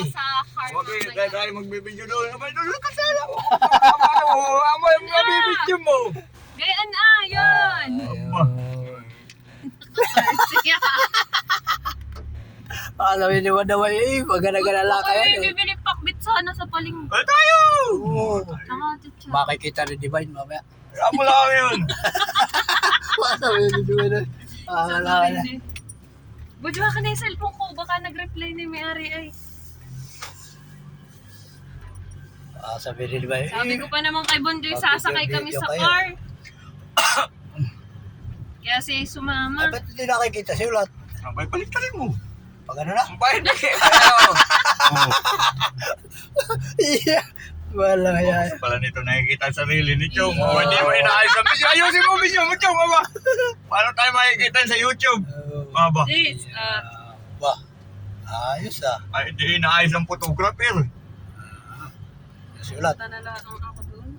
sa car Okay, mamaya. tayo magbibidyo doon. Abay, doon ka sana mo. Amay ang mabibidyo mo. Gayaan yun. Aba. Sige. Alam mo naman naman eh, magana-gana kayo. Ay, bibili pakbit sana sa paling. Ay, tayo! Oo. Nakatitsa. Makikita ni Divine mamaya. Amo lang yun. Sabi ni Divine. Wala na. Budwa ka na yung cellphone ko. Baka nag-reply na yung may-ari ay. Sabi ni Divine. Sabi ko pa naman kay Bonjoy, sasakay kami sa Kayo. car. Kaya siya sumama. Ba't hindi nakikita siya ulat? Abay, paliktarin mo. Pag ano na? Abay, Iya. Wala yan. pala nito nakikita ang sarili ni Chong. Hindi mo inaayos ang video. Ayusin mo video mo, Chong. Aba. Paano tayo makikita sa YouTube? Aba. Yes. Ba. Ayos Ay, hindi inaayos ang photographer. Kasi ulat. Punta na lang ako doon.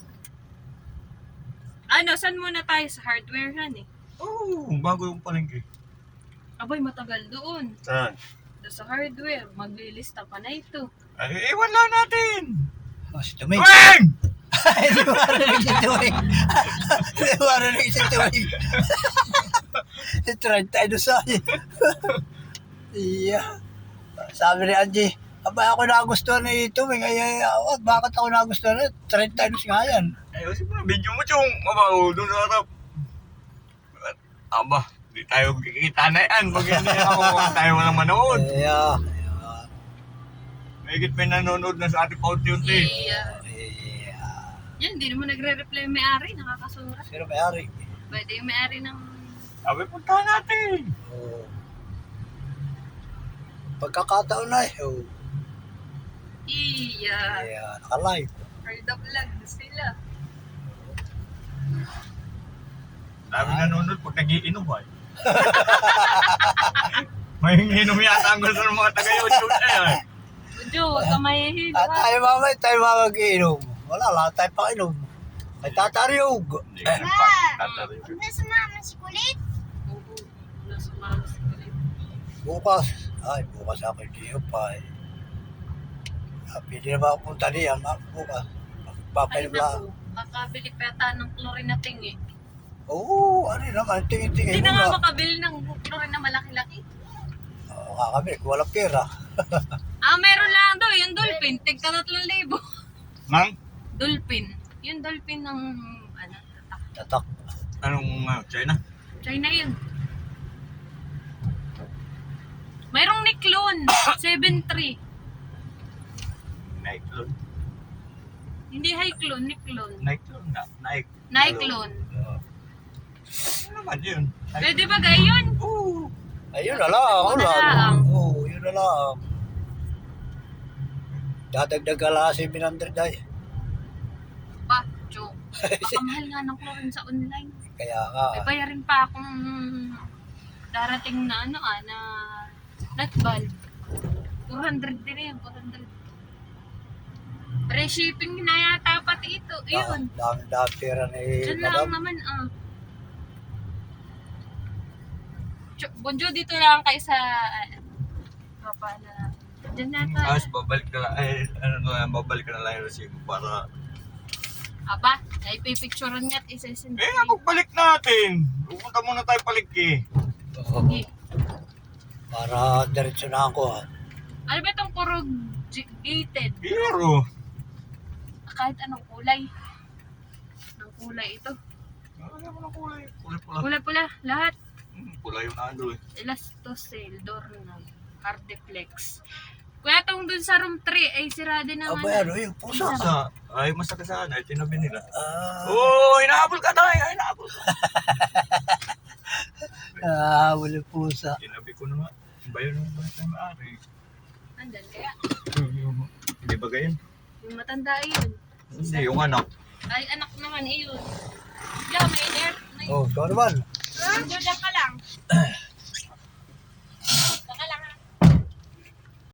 Ano, saan muna tayo? Sa hardware han eh. Oo, bago yung palengke. Abay, matagal doon. Saan? Doon sa hardware, maglilista pa na ito. Ay, iwan lang natin. Si Tumig. Weng! Hindi mo narinig si Tumig. Hindi mo narinig si Tumig. Si Trent tayo doon sa'yo. Iya. Sabi ni Angie, abay ako nagustuhan ni Tumig. Ay, bakit ako nagustuhan ni Trent tayo doon nga yan. Ayusin mo na video mo, Chong. Aba, doon sa harap. Aba, di tayo kikita na yan. Pag hindi ako, tayo walang manood. Iya. Mahigit may nanonood na sa ating paunti-unti. Yeah. Iya. Yan, hindi naman nagre-reply yung may-ari. Nakakasura. Sino may-ari? Pwede yung may-ari ng... Sabi, puntahan natin. Oo. Pagkakataon na eh. Oh. Iya. Iya, naka-live. For the vlog sila. Sabi nanonood pag nag-iinom ay. May inom yata ang gusto ng mga taga-YouTube na yan. Budyo, huwag ka mahihilo. Tayo mag-iinom. Wala, lahat tayo pa-inom. May tataryog. Hindi ka nagpatataryo. Nasa mama si Kulit. Oo, nasa malas ko rin. Bukas. Ay, bukas ako hindi pa eh. Pwede na ba ako punta diyan? Bukas. Ay Papainom lang. naku, kakabili pa yata ng chlorinating eh. Oo, ano naman. Tingin-tingin Hindi mo na nga na. makabili ng chlorine na malaki-laki. Oo, kakabili. Kung walang pera. Meron lang daw, yung dolphin, tigka 3,000. Nang? Dolphin. Yung dolphin ng, ano, Tatak. Anong China? China yun. Mayroong Niclone, 7.3. Nike-clone. Hindi Hyclone, Niclone. Nike-clone nga. Nyclone. Ano naman yun? Pwede ba gayon? Oo. Ayun na lang. Ako Wala lang. lang. Oo, yun na lang. Dadagdag ka lang 700 ay. Ba, joke. Pakamahal nga ng chlorine sa online. Kaya nga. May bayarin pa akong darating na na nut valve. 400 din yan, 400. Free shipping na yata pati ito. Ayun. Dami pera ni Diyan lang Madam. naman Bonjo, dito lang kayo sa papa na. Diyan nata. Tapos babalik na lang. Ay, babalik na lang yung resibo para... Aba, naipipicturean niya at isasend. pagbalik natin. Pupunta muna tayo palengke. Okay. Para diretso na ako. Ano ba itong corrugated? Pero... Kahit anong kulay. Ang kulay ito. Ano mo ng kulay? Kulay pula. Pula-pula, lahat. Kulay yung nando eh. Elastocell, doorknob, Hardeflex. Kuya, itong dun sa room 3 ay sirado naman. Abay, ano yung pusa? Ay, masaka saan. Ay, tinabi nila. Ah, Oo, hinahabol ka tayo. Hinahabol ka. wala pusa. Tinabi ko na nga. Bayo na ba tayo maaari? Andyan kaya. Hindi ba ganyan? Yung matanda yun. Hindi, yung anak. Ay, anak naman iyon. Yeah, may air. Oh, ikaw naman. Andyan ka lang.